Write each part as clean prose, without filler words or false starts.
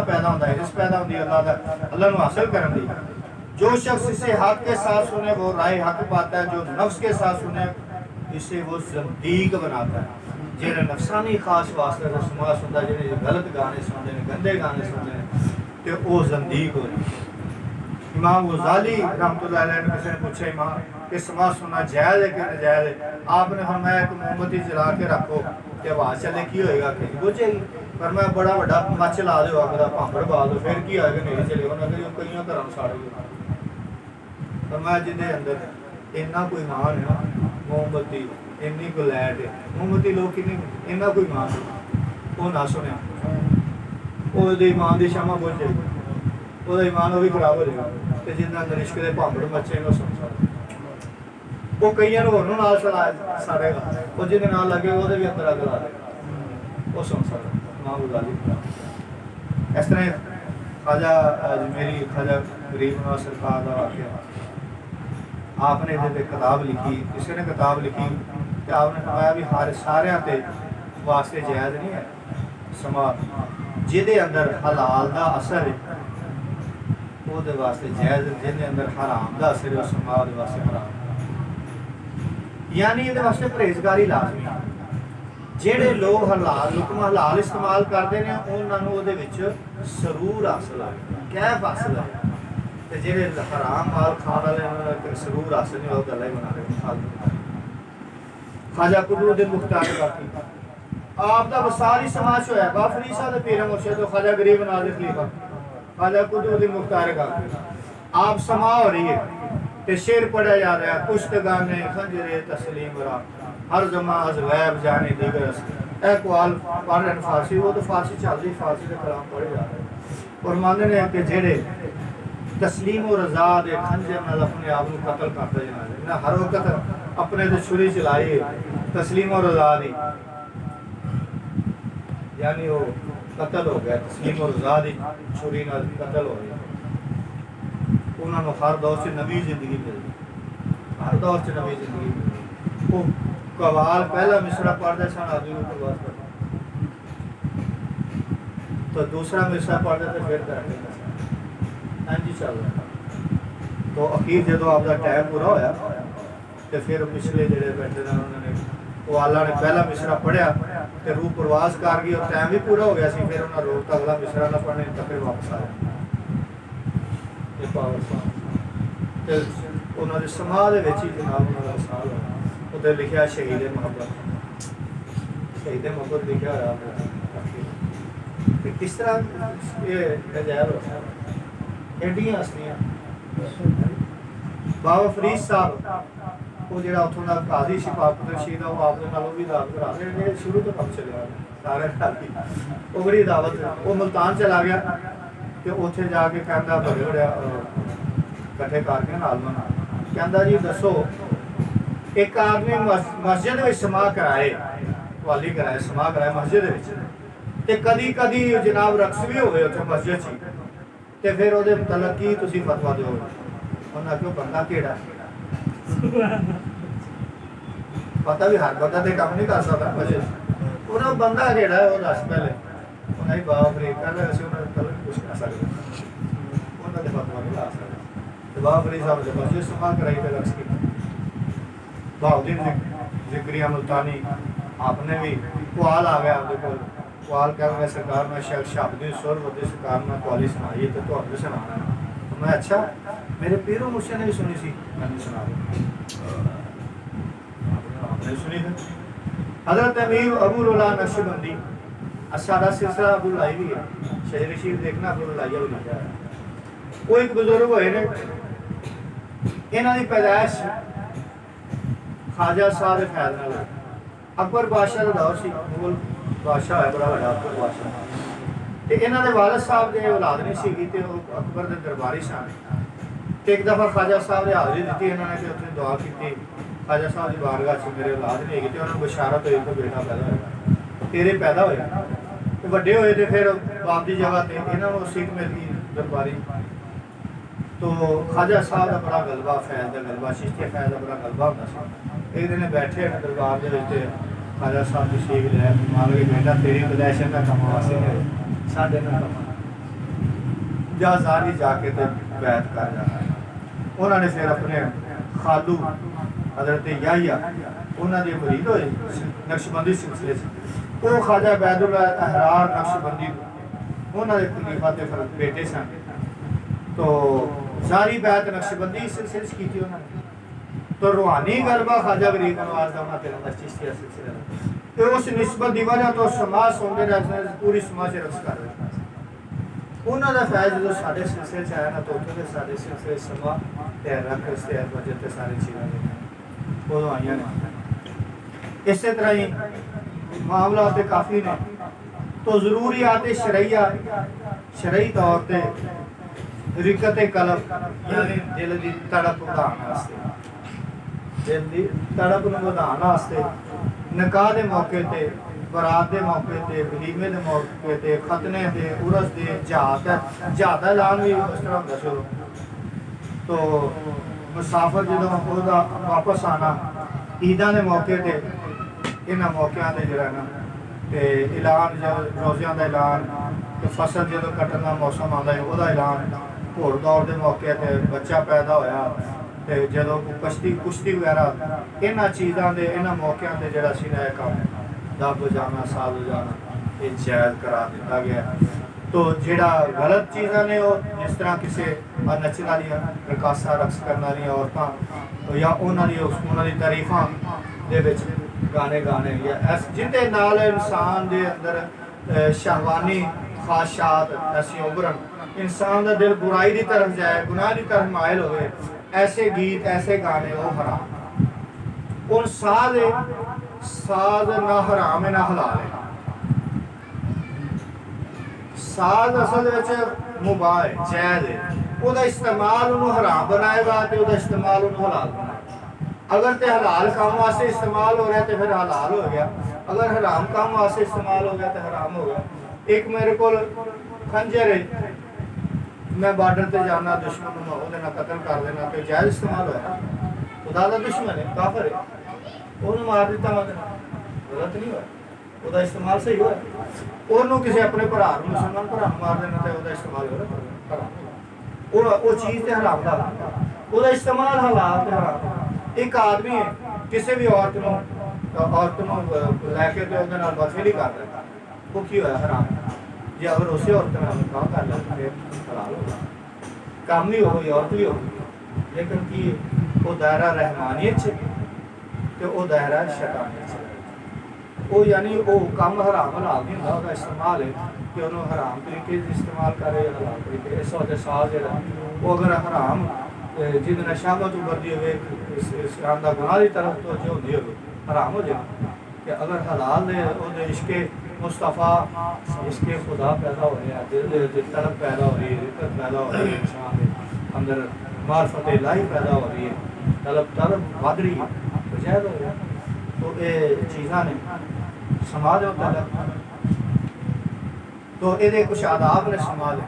पैदा होता है, रिस्क पैदा होती है अल्लाह को हासिल करने दी। जो शख्स इसे हक के साथ सुने वो राय हक पाता है, जो नफ्स के साथ सुने इसे वो ज़ंदीक बनाता है। जेड़ा नफसानी खास वास्ते सुना सुनता, जेड़े गलत गाने सुनते हैं, गंदे गाने सुनते हैं, तो वो ज़ंदीक हो जाए। इमाम गज़ाली रहमतुल्लाह अलैह ने किसी ने पूछा इमाम कि समा सुनना जायज़ है कि नाजायज़ है? आपने फरमाया कि मोमबत्ती जला के रखो कि आवाज़ चले की होएगा, कहीं बुझेगी। पर मैं बड़ा बड़ा मच ला दो, अग का भांबड़ पा दो, फिर की होएगा? नहीं चले उन्होंने कई घर साड़े। पर मैं जिंदे अंदर इन्ना कोई मान है ना, मोमबत्ती इन्नी को लैट है, मोमबत्ती लोग कि इन्ना कोई मान है, वो ना सुने वो ईमान की शमा बुझ जाएगी, वो ईमान वो भी खराब हो जाएगा। तो जिन्ना अंदर इश्क के भांबड़ मचे वो सुन सकते, वो कई होर नाल साड़ेगा, वो जिंदे नाल लगे वो भी अंदर अग ला देगा, वो सुन सकता। इस तरह ख्वाजा मेरी ख्वाजा गरीब नवाज सरकार का वाक़या, आपने ये किताब लिखी, किसी ने किताब लिखी कि आपने कहा भी हर सारे वास्ते जायज़ नहीं है समा, जिदे अंदर हलाल का असर है वो वास्ते जायज़, जिदे अंदर हराम का असर है समा वास्ते हराम। यानी ये वास्ते परहेजगारी लाजमी है। जेड़े लोग हलाल लुकमा हलाल इस्तेमाल करते हैं उन्होंने वो सरूर हासिल है, कैफ हासिल है, तो जेड़े हराम माल खाने वाले सरूर हासिल नहीं, वो गला ही बना रहे। ख्वाजा कुतुबुद्दीन मुख्तार काकी आप दा वसाल ही समाज होया बाफरी साहब दे पीर मुर्शिद तो ख्वाजा गरीब नवाज खलीफा ख्वाजा कुतुबुद्दीन मुख्तार काकी आप समा हो रही है ते शेर पढ़ा जा रहा है, कुश्त गाने खंजरे तस्लीम रा हर जमा अज गैब जाने दीगर अकवाल पढ़ रहे फारसी, वो तो फारसी चल रही, फारसी के कलाम पढ़े जा रहे और मानते हैं कि जेड़े तस्लीम और रजा दे खंजर नाल अपने आप को कतल करते जाने ना, हर वक्त अपने तो छुरी चलाई तस्लीम और रजा दी, यानी वो कतल हो गया, तस्लीम और रजा दी छुरी नाल कतल हो गया। उन्होंने हर दौर से नवी जिंदगी मिली, हर दौर से नवी जिंदगी मिली। वो कवाल पहला मिसरा पढ़ते सन आदमी को प्रवास करते, तो दूसरा मिसरा पढ़ते थे फिर करते जी चल रहा। तो अखीर जो आपका टाइम पूरा होया तो फिर पिछले जोड़े बैठे थे उन्होंने वो अल्लाह ने पहला मिसरा पढ़िया तो रूह प्रवास कर गई और टाइम भी पूरा हो गया सी, फिर उन्होंने रोकता अगला मिसरा ना पढ़ने तो फिर वापस आया। उन्होंने समाज ही जनाब उन्होंने साल होना उधर लिखा शहीद मोहब्बत, शहीद मोहब्बत लिखा होया। किस तरह ये नजायज हो एडियां हस्तियां बाबा फरीद साहब वो जो उतों का काजी शिफापुर रशीद वो आप भी दावत करा रहे शुरू तो कम चलिया सारे वो बड़ी दावत वो मुल्तान चला गया तो उत्थे जाके कहता बड़े बड़े कट्ठे करके आलमा कहता जी दसो एक आदमी मस्जिद में समा कराए वाली कराए समा कराए मस्जिद ते कदी कदी जनाब रक्स भी होवे उत्थे मस्जिद च ते फिर ओदे मुतलक की तुसी फतवा दो। उन्हें क्यों बंदा केड़ा पता भी हर बंदा ते काम नहीं कर सकता मस्जिद उन्हें बंदा केड़ा है वो दस पहले उन्हें बाप रे कहते असं उन्हें मुतलक कुछ कर सकते उन्होंने फतवा नहीं ला सकते। तो बाप रे साहब जब मस्जिद समा कराई तो रक्स की बहाउद्दीन जिक्रिया मुल्तानी आपने भी कुआल आ गया आपके को कुआल कर मैं सरकार में शाहबुद्दीन सुर वदी सरकार में कॉली सुनाई तो आपने सुनाना है। तो मैं अच्छा मेरे पीरों मुर्शिद ने भी सुनी सी मैंने सुना आपने सुनी थी। हज़रत अमीर अबू रुला नक्शबंदी सारा सिलसिला अबू लाई भी है, शेर रशीद देखना अबू लाइया भी लिखा है। वो एक बुजुर्ग होए ने इन्हों की पैदाइश ख्वाजा साहब फैज नाल अकबर बादशाह का दौर से मुगल बादशाह है बड़ा बड़ा अकबर बादशाह तो इन्हों के वालद साहब की औलाद नहीं सी तो अकबर के दरबारी सन। तो एक दफ़ा ख्वाजा साहब ने हाज़री दी इन्होंने तो उत्थे दुआ की ख्वाजा साहब की बारगाह से मेरे औलाद नहीं है तो उन्होंने बशारत हुई तो बेटा पैदा होगा तेरे पैदा होया तो वड्डे होए तो फिर बाप की जगह पर इन्होंने सीट मिल गई दरबारी। तो ख्वाजा साहब का बड़ा गलबा फैज का गलबा चिश्ती फैज का बड़ा गलबा होता एक दिन बैठे दरबार के ख्वाजा साहब की सीख लिया मांग के बेटा तेरी पैदाइश का कम वास्ते है साढ़े ना कम ਜਾਂ ਜ਼ਾਰੀ ਜਾ ਕੇ ਤੇ ਬੈਤ ਕਰ ਜਾਣਾ। ਉਹਨਾਂ ਨੇ ਫਿਰ ਆਪਣੇ ਖਾਲੂ हजरत याहिया उन्होंने मुरीद होए नक्शबंदी सिलसिले से। वो ख्वाजा बैदुल अहरार नक्शबंदी उन्होंने खलीफा के फिर बेटे सन, तो सारी बैत नक्शबंदी सिलसिले की थी उन्होंने। तो रूहानी गरबा ख्वाजा गरीब नवाज का उन्होंने चिश्तिया सिलसिला, तो उस निस्बत की वजह तो समाज सुनते रहते पूरी समाज रक्स कर रहे उन्होंने फैज जो साढ़े सिलसिले से आया ना, तो उन्होंने साढ़े सिलसिले समा रख वजह से सारी चीज़ें उदों आई ने। इस तरह ही मामला तो काफ़ी ने, तो ज़रूरियात शरैया शरई तौर पर रिकत कलम यानी दिल की तड़प बढ़ाने, दिल की तड़प बढ़ाने निकाह के मौके पर, बरात के मौके पर, वलीमे के मौके पर, खतने के, उरस के, जहाद का ऐलान भी उस तरह होता शुरू। तो मुसाफिर जो वापस आना ईदा के मौके पर, इन्होंने मौकों पर जो ना तो ऐलान जो रोज़ियां का ऐलान, तो फसल जो कटन का मौसम आता है वह ऐलान, घोड़ दौड़ के मौके पर बच्चा पैदा होया, तो जो कुश्ती कुश्ती वगैरह इन्होंने चीज़ों के इन्होंने मौकों पर जोड़ा सी ना काम दब जाना साल हो जाना ये जायज़ करा दिता गया। तो जोड़ा गलत चीज़ा ने वो जिस तरह किसी नचन वाली प्रकाशा रक्स करने वाली औरतां या उन्होंने तारीफा दे गाने गाने या जिंदे नाल इंसान के अंदर शहवानी ख्वाहिशात ऐसी उभरन, इंसान का दिल बुराई की तरफ जाए, गुनाह की तरफ मायल हो, ऐसे गीत ऐसे गाने वो हराम। उन साज ना हराम है ना हलाल है। साज असल मुबाह है, जायज़ है, वह इस्तेमाल उन्होंने हराम बनाएगा तो वह इस्तेमाल उन्होंने हलाल बनाएगा। अगर तो हलाल काम वास्ते इस्तेमाल हो रहा है तो फिर हलाल हो गया, अगर हराम काम वास्ते इस्तेमाल हो गया तो हराम हो गया। एक मेरे को खंजर है, मैं बार्डर पर जाना, दुश्मन को कतल कर देना, तो जायज़ इस्तेमाल होया। खुदा का दुश्मन है, काफिर है, उन्होंने मार दिता, गलत नहीं हुआ, वह इस्तेमाल सही हुआ। उन्होंने किसी अपने भरा मुसलमान भरा मार देना तो वह इस्तेमाल हो रहा, वो चीज़ तो हराम का, वह इस्तेमाल हलाल तो हराम। एक आदमी है किसी भी औरत लैके तो बदफेली कर देता, वो की होया हराम। जो अगर उसी औरत निकाह कर ले फिर हलाल होगा, काम भी हो गई औरत भी हो गई, लेकिन कि वो दायरा रहमानियत से तो वो दायरा शैतानियत से, वो यानी वो काम हराम हलाल नहीं होता, उसका इस्तेमाल है कि उन्होंने हराम तरीके से इस्तेमाल करे या हलाल तरीके। इस वजह साज जो वो अगर हराम जिन्हें शामत उभरती हुए इस्लाम का गुनाह की तरफ तो जो होती हो हराम हो जाए, कि अगर हलाल है इश्के मुस्तफ़ा इसके खुदा पैदा हो रहा है, दिल तड़प पैदा हो रही है, रिकत पैदा हो रही है, इंसान के अंदर मार्फत इलाही पैदा हो रही है, तड़प बढ़ रही है, तो जायज़ हो गया। तो ये चीज़ा ने समाज होता है, तो ये कुछ आदाब ने समाज है,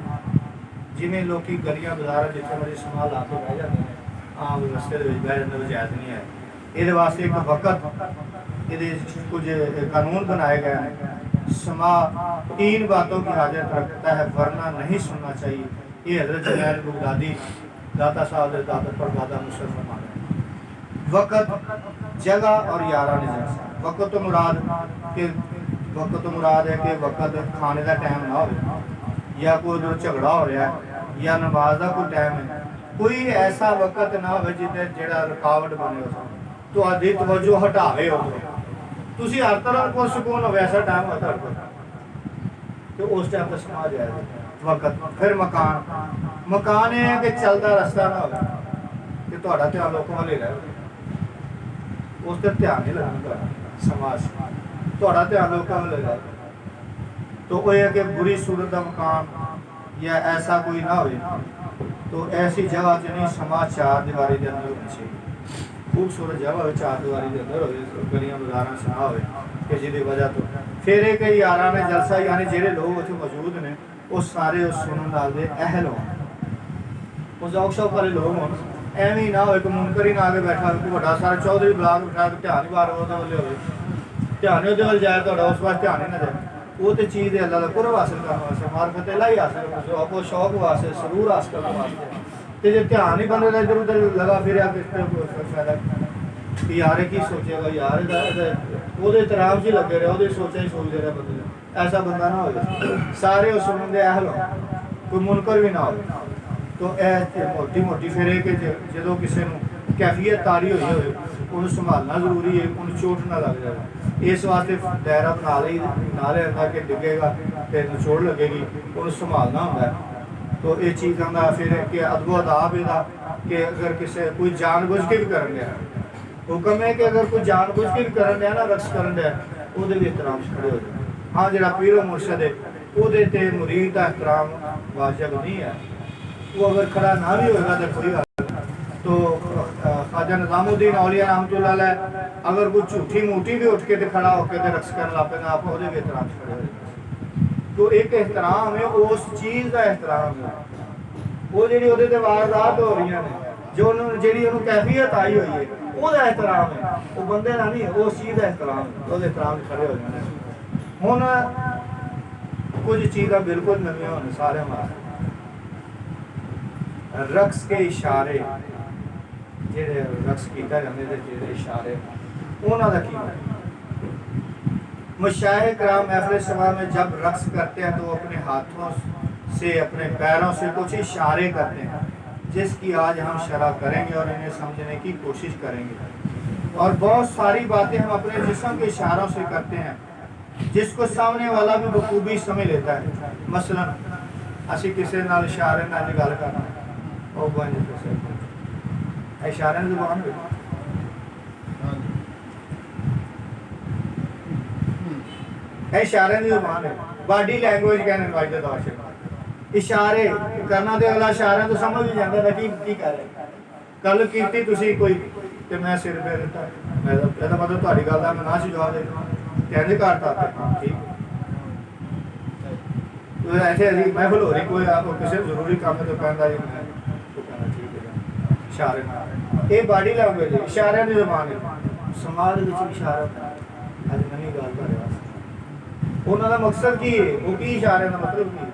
जिमें लोग गलियां बाजार जितने मर्जी समान ला के बह जाते हैं, आम रस्ते बह जाते जायज़ नहीं है। ये वास्ते एक वक़्त ये कुछ कानून बनाए गए हैं, समा 3 बातों की हाजत रखता है वरना नहीं सुनना चाहिए। ये हज़रत जुनैद बगदादी दाता साहब दाता पर दादा मुसलमान माने। वक़्त जगह और याराने जैसा, वक़्त तो मुराद है कि वक़्त खाने का टाइम ना हो, या कोई उधर झगड़ा हो रहा है, या नमाज का कोई टाइम है, कोई ऐसा वक़्त ना हो जिससे जो रुकावट बने हो, तो आदि तवज्जो हटावे हो, तुसी हर तरह को सुकून हो ऐसा टाइम होता है, तो उस टाइम पर समाज है वक़्त। फिर मकान है कि चलता रास्ता ना हो कि थोड़ा ध्यान लोगों वाले रहे, उस पर ध्यान नहीं लगना समाज, थोड़ा ध्यान लोगों वाले रहे, तो वह है कि बुरी सूरत का मकान या ऐसा कोई ना हो, तो ऐसी जगह च नहीं समाज 4 दीवारी के अंदर होनी चाहिए। खूबसूरत जगह हो 4 दीवारी के अंदर हो, गलियां बाजार से ना हो कि जिसकी वजह तो फिर एक यारा ने जलसा यानी जो लोग उत्थे मौजूद ने वो सारे उस सुनने वाले अहल हो, उस औक शौक वाले लोग हो, एवं ना हो मुनकर ही ना आके बैठा बड़ा सारा चौधरी बुला के बैठा ध्यान ही बार वो ध्यान ही वो जाए तो उस पास ध्यान ही ना जाए, वो तो चीज़ है अल्लाह का कुर्ब हासिल करने वास्ते, मार्फत इलाही हासिल करने वास्ते, शौक वास्ते, सरूर हासिल करने वास्ते। तो जो ध्यान ही बंदे का इधर उधर लगा फिर फायदा कि यार की सोचेगा यार वो एहतराम से लगे रहे, वो सोचा ही सोचते रहे बंदे। ऐसा बंदा ना हो, सारे उस सुनने अहल हो, कोई मुनकर भी ना हो। तो मोटी मोटी फिर कि जो किसी कैफियत तारी हुई हो उन्हें संभालना जरूरी है, उन्हें चोट ना लग जाए। इस वास्ते दायरा बना लेना कि डिगेगा तो चोट लगेगी, उन्हें संभालना होंगे। तो ये चीज़ों का फिर कि अदबो अदाब इहदा कि अगर किसी कोई जानबूझ के भी कर रहा है, हुक्म है कि अगर कोई जानबूझ के भी कर रहा ना, रक्स कर रहा है, वो भी एहतराम खड़े हो जाए। हाँ जो पीर मुर्शद है वो मुरीद का एहतराम वाजिब नहीं है, वो अगर खड़ा ना भी होगा तो कोई गल। तो ख्वाजा निज़ामुद्दीन औलिया रहमतुल्लाह अलैह अगर कोई झूठी मूठी भी उठ के तो खड़ा होकर तो रक्स कर ला पेगा, आप वो एहतराम खड़े हो। तो एक एहतराम है, उस चीज़ का एहतराम है, वो जी वारदात हो रही ने जो जी कैफियत आई हुई है वो एहतराम है, वो बंदे का नहीं है, उस चीज़ का एहतराम है, वो एहतराम खड़े हो जाने। हुण कुछ चीज़ा बिल्कुल नवी होने सारे हमारे रक्स के इशारे जेडे रक्स किया जाते जेडे इशारे उन्होंने की मशाइख किराम महफिल सभा में जब रक्स करते हैं तो वो अपने हाथों से अपने पैरों से कुछ इशारे करते हैं जिसकी आज हम शरह करेंगे और इन्हें समझने की कोशिश करेंगे। और बहुत सारी बातें हम अपने जिस्म के इशारों से करते हैं जिसको सामने वाला भी बखूबी समझ लेता है। मसलन असी किसी नाल इशारे नाल गल करना वो इशारे की जुबान इशारे की जुबान है, बॉडी लैंग्वेज कहने वाले दौर इशारे करना तो अगला इशारे तो समझ भी जाता है की कर रहे। गल की तुसी कोई तो मैं सिर पे दिता मैं मतलब तुहाडी गल दा मैं ना जवाब दे कहते घर तक ठीक ऐसे महफिल हो रही कोई आपको किसी जरूरी काम है तो कहता जी मैं तो कहना ठीक है इशारे ये बॉडी लैंग्वेज इशारे की जुबान है। समाज के इशारा अज नवी गल कर उन्होंने मकसद की है वो की इशारे का मतलब की।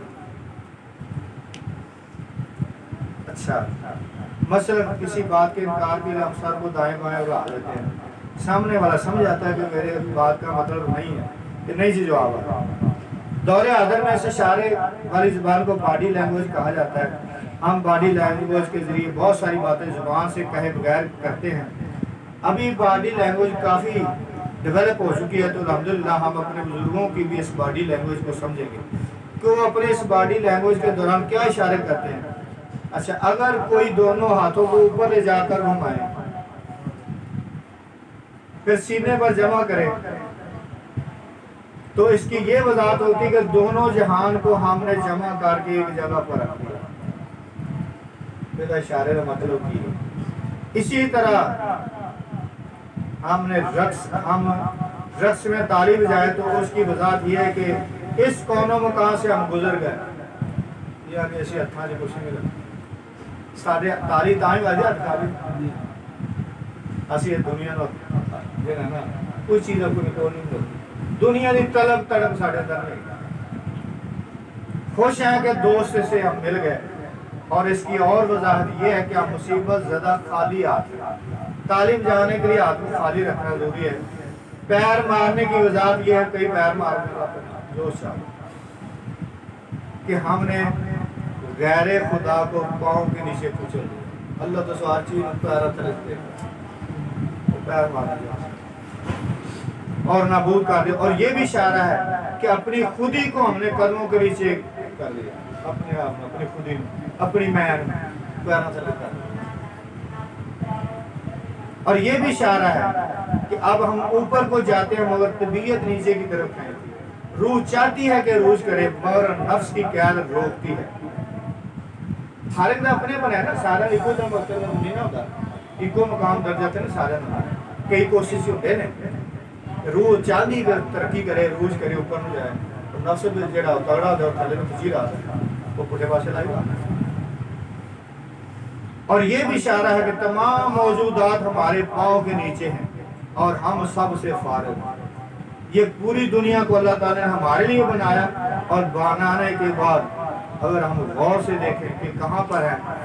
अच्छा मसलन किसी बात के इनकार के लिए हम सर को दाएं बाएं उड़ा देते हैं, सामने वाला समझ आता है कि मेरे बात का मतलब नहीं है कि नहीं जी जवाब है। दौरे आदर में इस इशारे वाली ज़ुबान को बॉडी लैंग्वेज कहा जाता है। हम बॉडी लैंग्वेज के ज़रिए बहुत सारी बातें ज़ुबान से कहे बगैर करते हैं। अभी बॉडी लैंग्वेज काफ़ी डेवलप हो चुकी है तो अल्हम्दुलिल्लाह हम अपने बुजुर्गों की भी इस बॉडी लैंग्वेज को समझेंगे कि वो अपने इस बॉडी लैंग्वेज के दौरान क्या इशारे करते हैं। अच्छा अगर कोई दोनों हाथों को ऊपर ले जाकर घुमाए फिर सीने पर जमा करे तो इसकी ये वजाहत होती है कि दोनों जहान को हमने जमा करके एक जगह पर रख दिया। इशारे का मतलब की इसी तरह हमने हम रक्स में ताली बजाए तो उसकी वजाहत यह है कि इस कौनो मकान से हम गुजर गए यानी ऐसे हथा से कुछ नहीं लगा साढ़े ताली ताई बजे हथ ताली असी दुनिया ना कोई चीज़ को नहीं दुनिया की तलब तड़प साढ़े अंदर नहीं। खुश हैं कि दोस्त से हम मिल गए और इसकी और वजाहत यह है कि हम मुसीबत ज़्यादा खाली हाथ तालीम जाने के लिए हाथ को खाली रखना जरूरी है। पैर मारने की वजाहत यह है कई पैर मारने जोश कि हमने गैर खुदा को पाँव के नीचे कुचल दिया। अल्लाह तो हर चीज पैर रखते पैर मार और नाबूद कर दिया। और ये भी इशारा है कि अपनी खुदी को हमने कदमों के नीचे कर दिया, अपने आप अपनी खुदी अपनी मैन पैरों से कर दिया। और ये भी इशारा है कि अब हम ऊपर को जाते हैं मगर तबीयत नीचे की तरफ है। रूह चाहती है कि रूज करे मगर नफ्स की क़यादत रोकती है। हर एक अपने बनाया ना सारा इको तो मतलब नहीं ना होता इको मकाम दर्जा थे ना सारे कई कोशिश होते ने रूह चाहती तरक्की करे रूज करे ऊपर न जाए तो नफ्स जो तगड़ा होता है थले में खिंची रहा वो पुठे पासे लाएगा। और ये भी इशारा है कि तमाम मौजूदात हमारे पाँव के नीचे हैं और हम सब से फारिग ये पूरी दुनिया को अल्लाह ताला ने हमारे लिए बनाया, और बनाने के बाद अगर हम गौर से देखें कि कहाँ पर है